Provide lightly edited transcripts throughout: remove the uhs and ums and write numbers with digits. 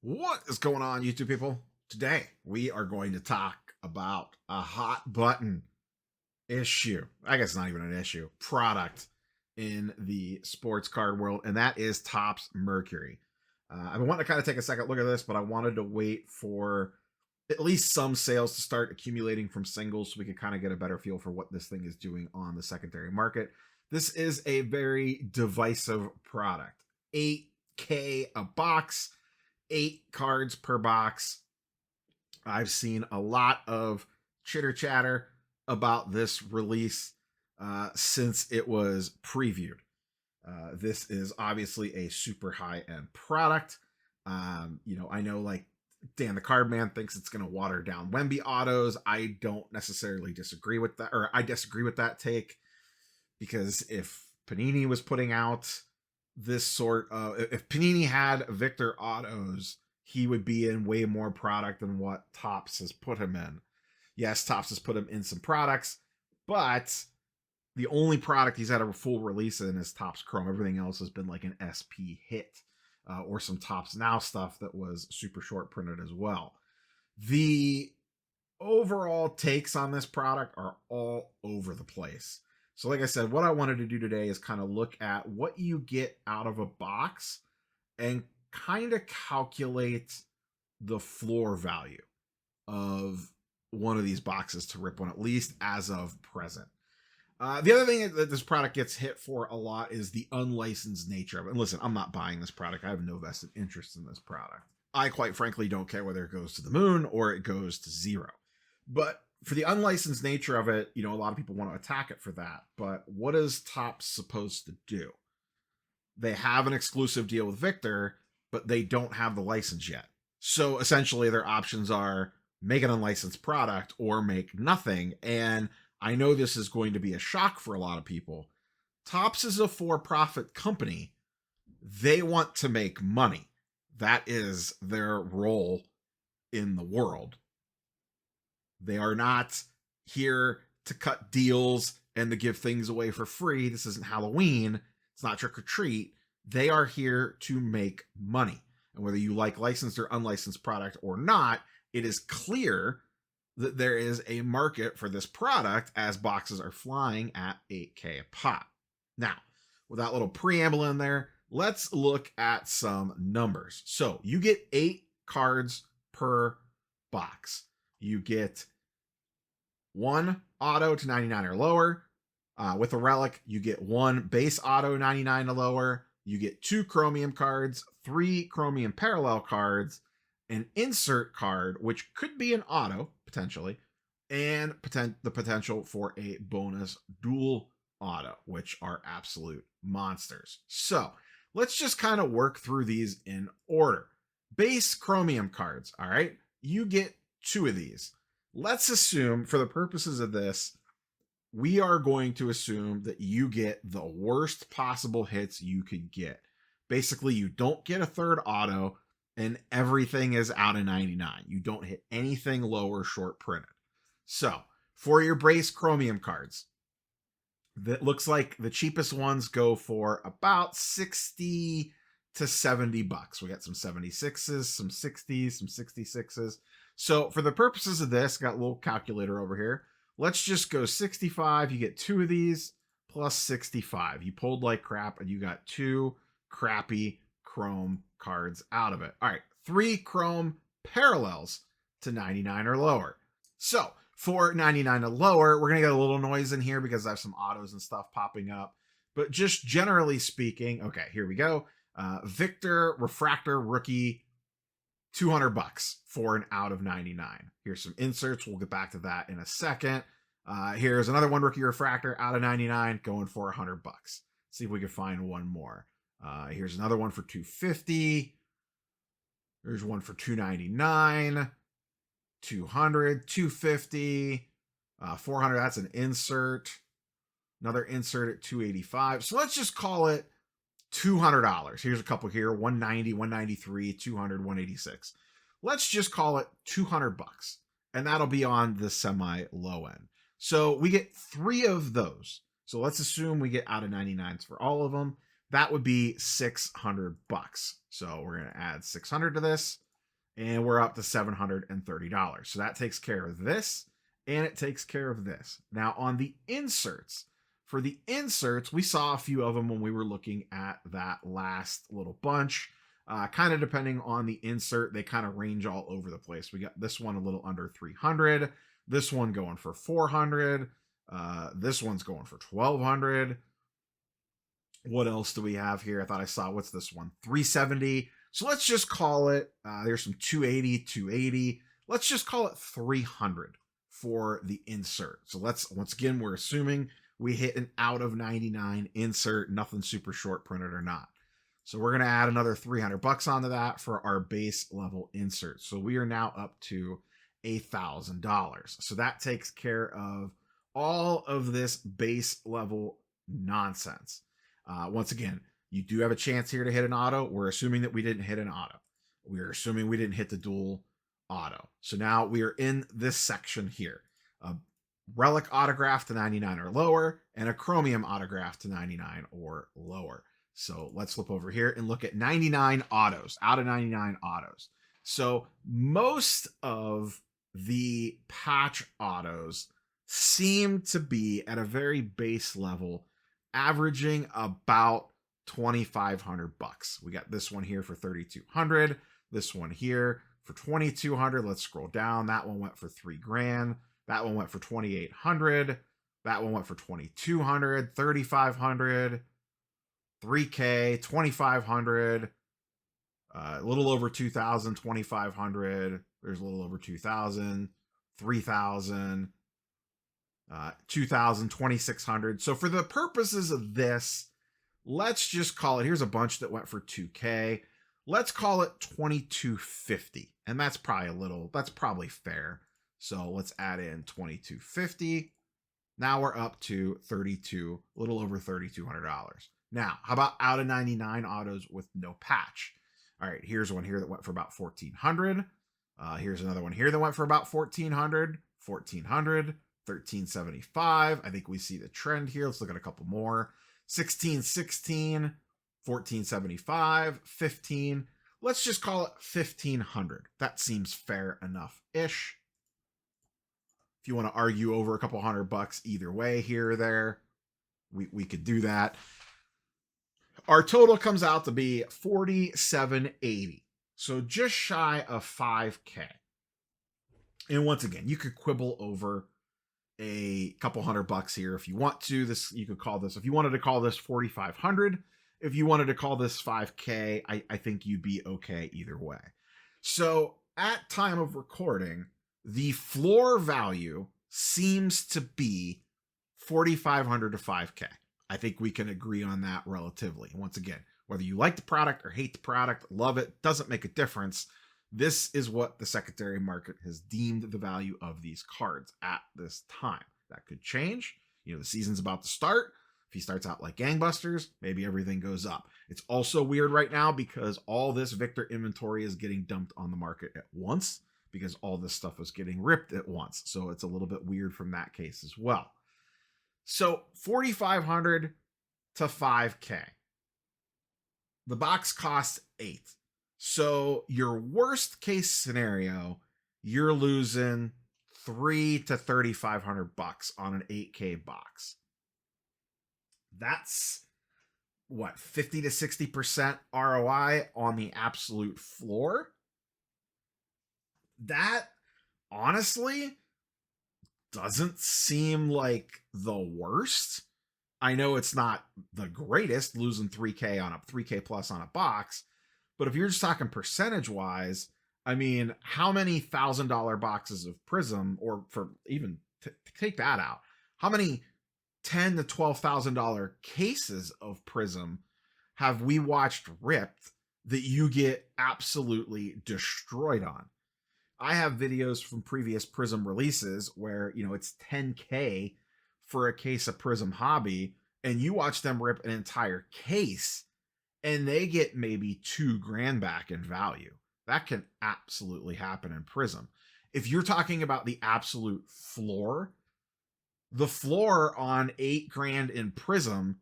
What is going on, YouTube people? Today we are going to talk about a hot button issue. I guess not even an issue, product in the sports card world, and that is Topps Mercury. I've been wanting to kind of take a second look at this, but I wanted to wait for at least some sales to start accumulating from singles so we could kind of get a better feel for what this thing is doing on the secondary market. This is a very divisive product. 8K a box. 8 cards per box. I've seen a lot of chitter chatter about this release since it was previewed. This is obviously a super high end product. I know like Dan the Card Man thinks it's going to water down Wemby autos. I don't necessarily disagree with that, or I disagree with that take, because if Panini was putting out this sort of, if Panini had Victor autos, he would be in way more product than what Topps has put him in. Yes, Topps has put him in some products, but the only product he's had a full release in is Topps Chrome. Everything else has been like an SP hit or some Topps Now stuff that was super short printed as well. The overall takes on this product are all over the place. So like I said, what I wanted to do today is kind of look at what you get out of a box and kind of calculate the floor value of one of these boxes to rip one, at least as of present. The other thing that this product gets hit for a lot is the unlicensed nature of it. And listen, I'm not buying this product. I have no vested interest in this product. I quite frankly don't care whether it goes to the moon or it goes to zero. But for the unlicensed nature of it, a lot of people want to attack it for that. But what is Topps supposed to do? They have an exclusive deal with Victor, but they don't have the license yet. So essentially their options are make an unlicensed product or make nothing. And I know this is going to be a shock for a lot of people. Topps is a for-profit company. They want to make money. That is their role in the world. They are not here to cut deals and to give things away for free. This isn't Halloween. It's not trick or treat. They are here to make money. And whether you like licensed or unlicensed product or not, it is clear that there is a market for this product as boxes are flying at 8K a pop. Now, with that little preamble in there, let's look at some numbers. So you get 8 cards per box. You get 1 auto to 99 or lower. With a relic, you get 1 base auto 99 or lower. You get 2 chromium cards, 3 chromium parallel cards, an insert card, which could be an auto, potentially, and the potential for a bonus dual auto, which are absolute monsters. So let's just kind of work through these in order. Base chromium cards, all right? You get 2 of these. Let's assume, for the purposes of this, we are going to assume that you get the worst possible hits you could get. Basically, you don't get a third auto, and everything is out of 99. You don't hit anything lower short printed. So, for your base chromium cards, that looks like the cheapest ones go for about 60 to 70 bucks. We got some 76s, some 60s, some 66s. So for the purposes of this, got a little calculator over here. Let's just go 65. You get 2 of these plus 65. You pulled like crap and you got 2 crappy chrome cards out of it. All right, 3 chrome parallels to 99 or lower. So for 99 or lower, we're going to get a little noise in here because I have some autos and stuff popping up. But just generally speaking, okay, here we go. Victor Refractor Rookie, 200 bucks for an out of 99. Here's some inserts. We'll get back to that in a second. Here's another one Rookie Refractor out of 99 going for 100 bucks. See if we can find one more. Here's another one for 250. There's one for 299, 200, 250, 400. That's an insert. Another insert at 285. So let's just call it $200. Here's a couple here, 190, 193, 200, 186. Let's just call it 200 bucks. And that'll be on the semi low end. So we get 3 of those. So let's assume we get out of 99s for all of them. That would be 600 bucks. So we're going to add 600 to this. and we're up to $730. So that takes care of this, and it takes care of this. Now on the inserts, for the inserts, we saw a few of them when we were looking at that last little bunch. Kind of depending on the insert, they kind of range all over the place. We got this one a little under 300, this one going for 400, this one's going for 1200. What else do we have here? I thought I saw, what's this one? 370. So let's just call it, there's some 280, 280. Let's just call it 300 for the insert. So let's, once again, we're assuming we hit an out of 99 insert, nothing super short printed or not. So we're going to add another $300 onto that for our base level insert. So we are now up to $1,000. So that takes care of all of this base level nonsense. Once again, you do have a chance here to hit an auto. We're assuming that we didn't hit an auto. We're assuming we didn't hit the dual auto. So now we are in this section here. A relic autograph to 99 or lower, and a chromium autograph to 99 or lower. So let's flip over here and look at 99 autos, out of 99 autos. So most of the patch autos seem to be at a very base level, averaging about $2,500. We got this one here for 3,200, this one here for 2,200. Let's scroll down. That one went for $3,000. That one went for 2,800. That one went for 2,200, 3,500, 3K, 2,500, a little over 2,000, 2,500. There's a little over 2,000, 3,000, 2,000, 2,600. So for the purposes of this, let's just call it, here's a bunch that went for 2K. Let's call it 2,250. And that's probably fair. So let's add in 2,250. Now we're up to a little over $3,200. Now, how about out of 99 autos with no patch? All right, here's one here that went for about 1,400. Here's another one here that went for about 1,400, 1,400, 1,375. I think we see the trend here. Let's look at a couple more. 1,616, 1,475, 15. Let's just call it 1,500. That seems fair enough-ish. If you want to argue over a couple $100 either way here or there, we could do that. Our total comes out to be $4,780. So just shy of 5K. And once again, you could quibble over a couple $100 here if you want to. This, you could call this, if you wanted to call this 4,500, if you wanted to call this 5K, I think you'd be okay either way. So at time of recording, the floor value seems to be 4,500 to 5K. I think we can agree on that relatively. Once again, whether you like the product or hate the product, love it, doesn't make a difference. This is what the secondary market has deemed the value of these cards at this time. That could change. You know, the season's about to start. If he starts out like gangbusters, maybe everything goes up. It's also weird right now because all this Victor inventory is getting dumped on the market at once because all this stuff is getting ripped at once. So it's a little bit weird from that case as well. So 4,500 to 5K. The box costs 8. So your worst case scenario, you're losing $3,000 to $3,500 on an 8K box. That's what, 50 to 60% ROI on the absolute floor? That honestly doesn't seem like the worst. I know it's not the greatest, losing 3K on a 3K plus on a box, but if you're just talking percentage wise, I mean, how many $1,000 boxes of Prism, or for even take that out, how many $10,000 to $12,000 cases of Prism have we watched ripped that you get absolutely destroyed on? I have videos from previous Prism releases where, you know, it's 10K for a case of Prism Hobby, and you watch them rip an entire case and they get maybe $2,000 back in value. That can absolutely happen in Prism. If you're talking about the absolute floor, the floor on $8,000 in Prism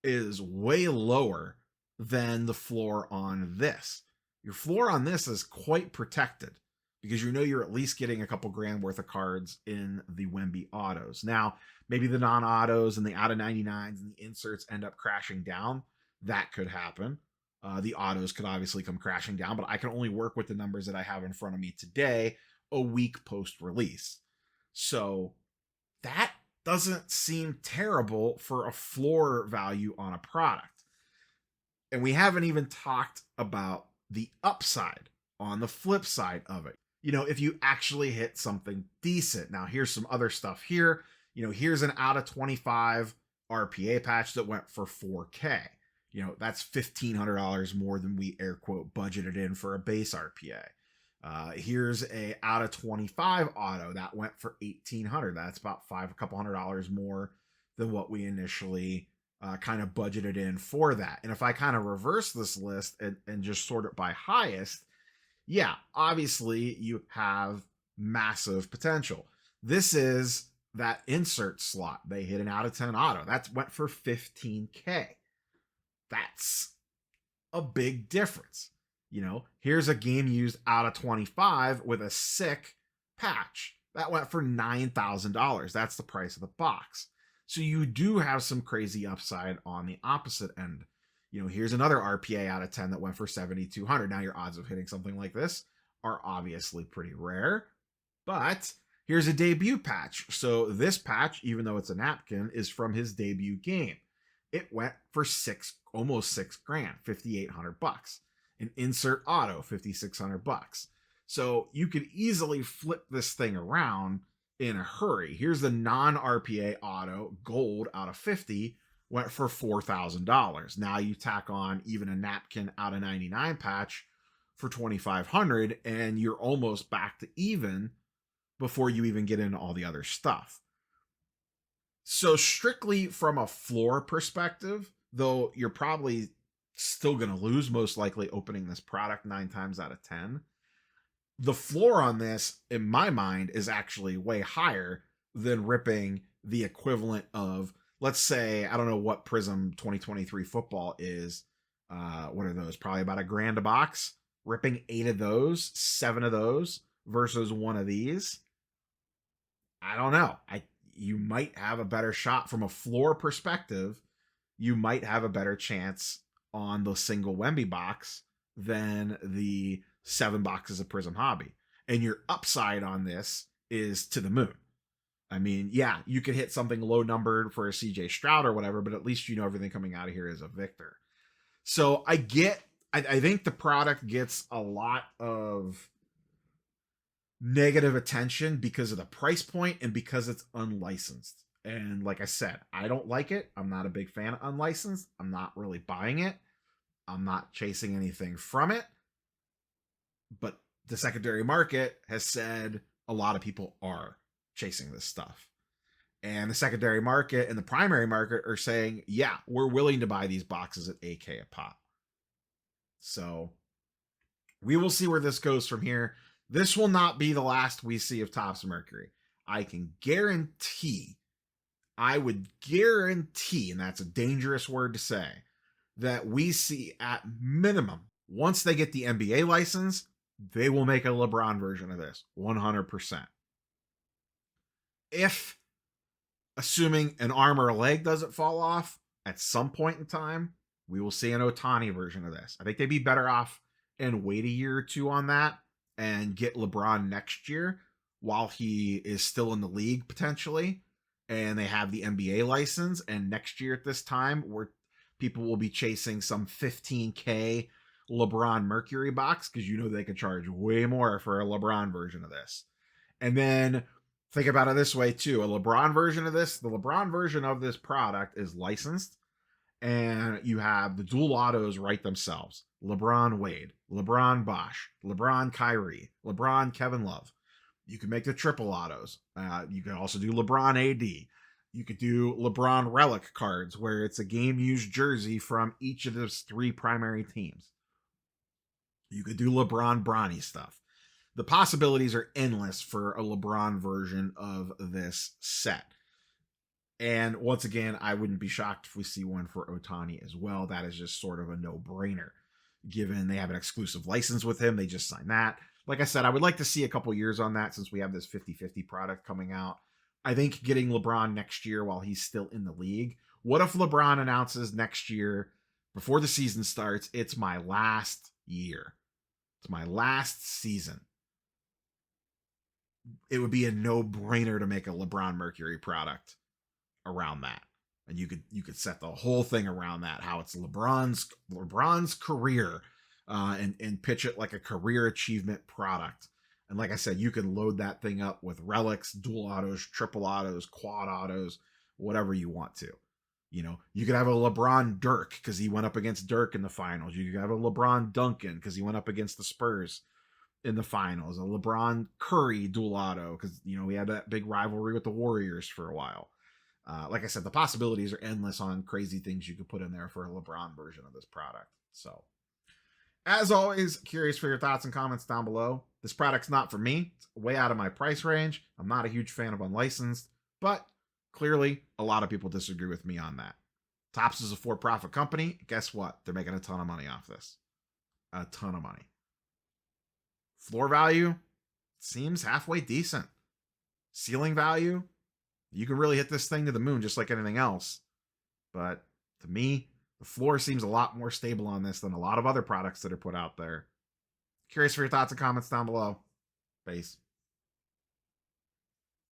is way lower than the floor on this. your floor on this is quite protected because you know you're at least getting a couple grand worth of cards in the Wemby autos. Now, maybe the non-autos and the out of 99s and the inserts end up crashing down. That could happen. The autos could obviously come crashing down, but I can only work with the numbers that I have in front of me today, a week post-release. So that doesn't seem terrible for a floor value on a product. And we haven't even talked about the upside on the flip side of it. You know, if you actually hit something decent. Now, here's some other stuff here. You know, here's an out of 25 RPA patch that went for 4K. You know, that's $1,500 more than we air quote budgeted in for a base RPA. Here's a out of 25 auto that went for $1,800. That's about a couple $100 more than what we initially kind of budgeted in for that. And if I kind of reverse this list and just sort it by highest, yeah, obviously you have massive potential. This is that insert slot. They hit an out of 10 auto. That went for $15K. That's a big difference. You know, here's a game used out of 25 with a sick patch. That went for $9,000. That's the price of the box. So you do have some crazy upside on the opposite end. You know, here's another RPA out of 10 that went for 7,200. Now your odds of hitting something like this are obviously pretty rare, but here's a debut patch. So this patch, even though it's a napkin, is from his debut game. It went for almost $6,000, $5,800. An insert auto, $5,600. So you could easily flip this thing around in a hurry. Here's the non-RPA auto gold out of 50, went for $4,000. Now you tack on even a napkin out of 99 patch for $2,500 and you're almost back to even before you even get into all the other stuff. So strictly from a floor perspective, though you're probably still going to lose most likely opening this product 9 times out of 10, the floor on this, in my mind, is actually way higher than ripping the equivalent of, let's say, I don't know what Prism 2023 football is. What are those? Probably about $1,000 a box. Ripping 8 of those, 7 of those versus one of these. I don't know. You might have a better shot from a floor perspective. You might have a better chance on the single Wemby box than the 7 boxes of Prism Hobby. And your upside on this is to the moon. I mean, yeah, you could hit something low numbered for a CJ Stroud or whatever, but at least you know everything coming out of here is a Victor. So I think the product gets a lot of negative attention because of the price point and because it's unlicensed. And like I said, I don't like it. I'm not a big fan of unlicensed. I'm not really buying it. I'm not chasing anything from it. But the secondary market has said a lot of people are chasing this stuff. And the secondary market and the primary market are saying, yeah, we're willing to buy these boxes at $8K a pop. So we will see where this goes from here. This will not be the last we see of Topps Mercury. I can guarantee, I would guarantee, and that's a dangerous word to say, that we see at minimum, once they get the NBA license, they will make a LeBron version of this, 100%. If, assuming an arm or a leg doesn't fall off, at some point in time, we will see an Ohtani version of this. I think they'd be better off and wait a year or two on that and get LeBron next year while he is still in the league potentially, and they have the NBA license, and next year at this time, where people will be chasing some $15K LeBron Mercury box, because you know they could charge way more for a LeBron version of this. And then think about it this way too. A LeBron version of this, the LeBron version of this product is licensed, and you have the dual autos write themselves. LeBron Wade, LeBron Bosch, LeBron Kyrie, LeBron Kevin Love. You can make the triple autos. You can also do LeBron AD. You could do LeBron relic cards where it's a game used jersey from each of those 3 primary teams. You could do LeBron Bronny stuff. The possibilities are endless for a LeBron version of this set. And once again, I wouldn't be shocked if we see one for Ohtani as well. That is just sort of a no-brainer. given they have an exclusive license with him. They just signed that. Like I said, I would like to see a couple years on that since we have this 50-50 product coming out. I think getting LeBron next year while he's still in the league. What if LeBron announces next year, before the season starts, it's my last year. It's my last season. It would be a no-brainer to make a LeBron Mercury product around that. And you could set the whole thing around that, how it's LeBron's career, and pitch it like a career achievement product. And like I said, you can load that thing up with relics, dual autos, triple autos, quad autos, whatever you want to. You know, you could have a LeBron Dirk because he went up against Dirk in the finals. You could have a LeBron Duncan because he went up against the Spurs in the finals. A LeBron Curry dual auto because, you know, we had that big rivalry with the Warriors for a while. Like I said, the possibilities are endless on crazy things you could put in there for a LeBron version of this product. So, as always, curious for your thoughts and comments down below. This product's not for me. It's way out of my price range. I'm not a huge fan of unlicensed, but clearly a lot of people disagree with me on that. Topps is a for-profit company. Guess what? They're making a ton of money off this. A ton of money. Floor value seems halfway decent. Ceiling value, you can really hit this thing to the moon just like anything else. But to me, the floor seems a lot more stable on this than a lot of other products that are put out there. Curious for your thoughts and comments down below. Peace.